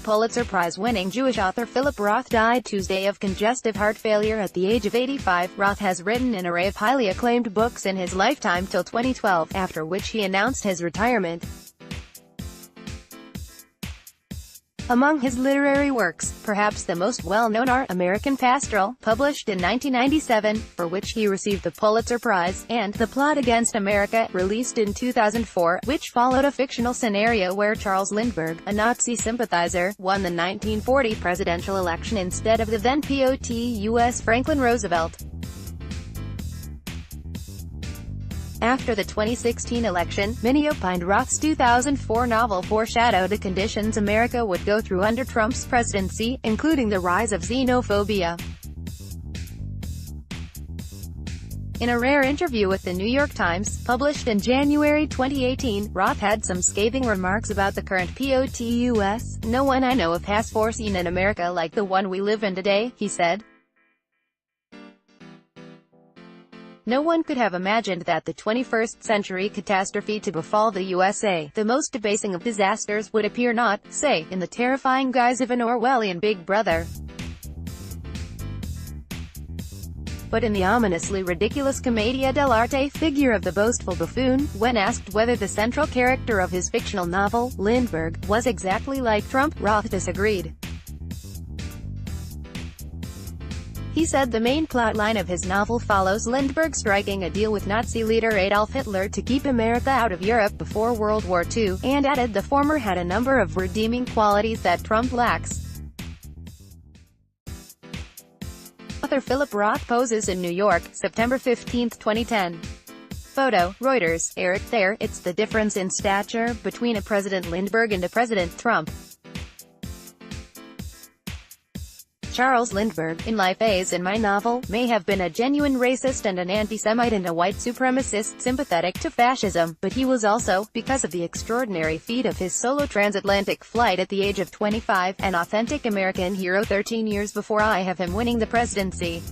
Pulitzer Prize-winning Jewish author Philip Roth died Tuesday of congestive heart failure at the age of 85. Roth has written an array of highly acclaimed books in his lifetime till 2012, after which he announced his retirement. Among his literary works, perhaps the most well-known are American Pastoral, published in 1997, for which he received the Pulitzer Prize, and The Plot Against America, released in 2004, which followed a fictional scenario where Charles Lindbergh, a Nazi sympathizer, won the 1940 presidential election instead of the then POTUS Franklin Roosevelt. After the 2016 election, many opined Roth's 2004 novel foreshadowed the conditions America would go through under Trump's presidency, including the rise of xenophobia. In a rare interview with the New York Times, published in January 2018, Roth had some scathing remarks about the current POTUS. "No one I know of has foreseen an America like the one we live in today," he said. "No one could have imagined that the 21st century catastrophe to befall the USA, the most debasing of disasters, would appear not, say, in the terrifying guise of an Orwellian Big Brother, but in the ominously ridiculous commedia dell'arte figure of the boastful buffoon." When asked whether the central character of his fictional novel, Lindbergh, was exactly like Trump, Roth disagreed. He said the main plotline of his novel follows Lindbergh striking a deal with Nazi leader Adolf Hitler to keep America out of Europe before World War II, and added the former had a number of redeeming qualities that Trump lacks. Author Philip Roth poses in New York, September 15, 2010. Photo, Reuters. Eric there, it's the difference in stature between a President Lindbergh and a President Trump. Charles Lindbergh, in life as in my novel, may have been a genuine racist and an anti-Semite and a white supremacist sympathetic to fascism, but he was also, because of the extraordinary feat of his solo transatlantic flight at the age of 25, an authentic American hero 13 years before I have him winning the presidency.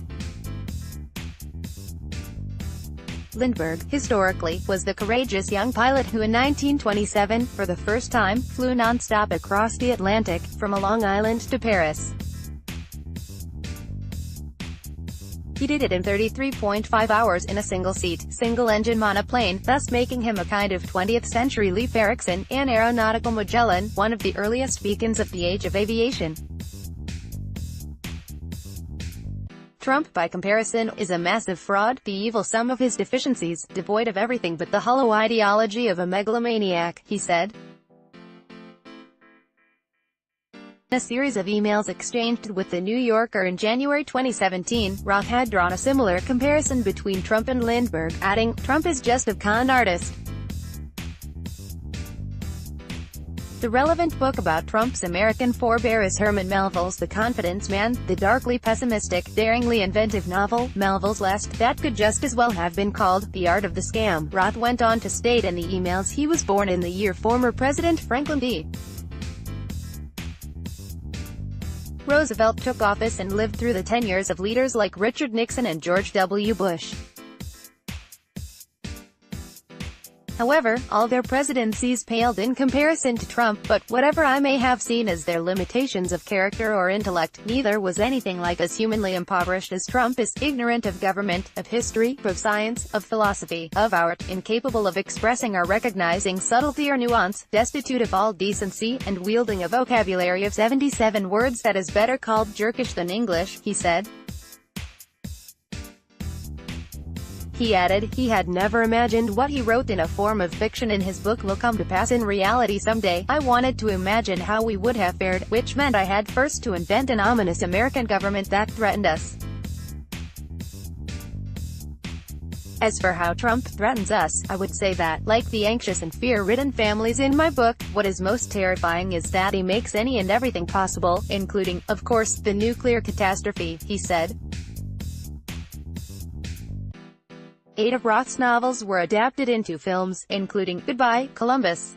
Lindbergh, historically, was the courageous young pilot who in 1927, for the first time, flew non-stop across the Atlantic, from Long Island to Paris. He did it in 33.5 hours in a single-seat, single-engine monoplane, thus making him a kind of 20th-century Leif Erikson, an aeronautical Magellan, one of the earliest beacons of the age of aviation. Trump, by comparison, is a massive fraud, the evil sum of his deficiencies, devoid of everything but the hollow ideology of a megalomaniac, he said. In a series of emails exchanged with The New Yorker in January 2017, Roth had drawn a similar comparison between Trump and Lindbergh, adding, "Trump is just a con artist." The relevant book about Trump's American forebear is Herman Melville's The Confidence Man, the darkly pessimistic, daringly inventive novel, Melville's last, that could just as well have been called The Art of the Scam. Roth went on to state in the emails he was born in the year former President Franklin D. Roosevelt took office and lived through the tenures of leaders like Richard Nixon and George W. Bush. However, all their presidencies paled in comparison to Trump, but whatever I may have seen as their limitations of character or intellect, neither was anything like as humanly impoverished as Trump is, ignorant of government, of history, of science, of philosophy, of art, incapable of expressing or recognizing subtlety or nuance, destitute of all decency, and wielding a vocabulary of 77 words that is better called jerkish than English, he said. He added, he had never imagined what he wrote in a form of fiction in his book will come to pass in reality someday. I wanted to imagine how we would have fared, which meant I had first to invent an ominous American government that threatened us. As for how Trump threatens us, I would say that, like the anxious and fear-ridden families in my book, what is most terrifying is that he makes any and everything possible, including, of course, the nuclear catastrophe, he said. 8 of Roth's novels were adapted into films, including Goodbye, Columbus,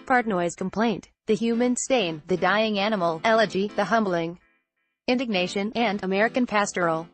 Partnoy's Complaint, The Human Stain, The Dying Animal, Elegy, The Humbling Indignation, and American Pastoral.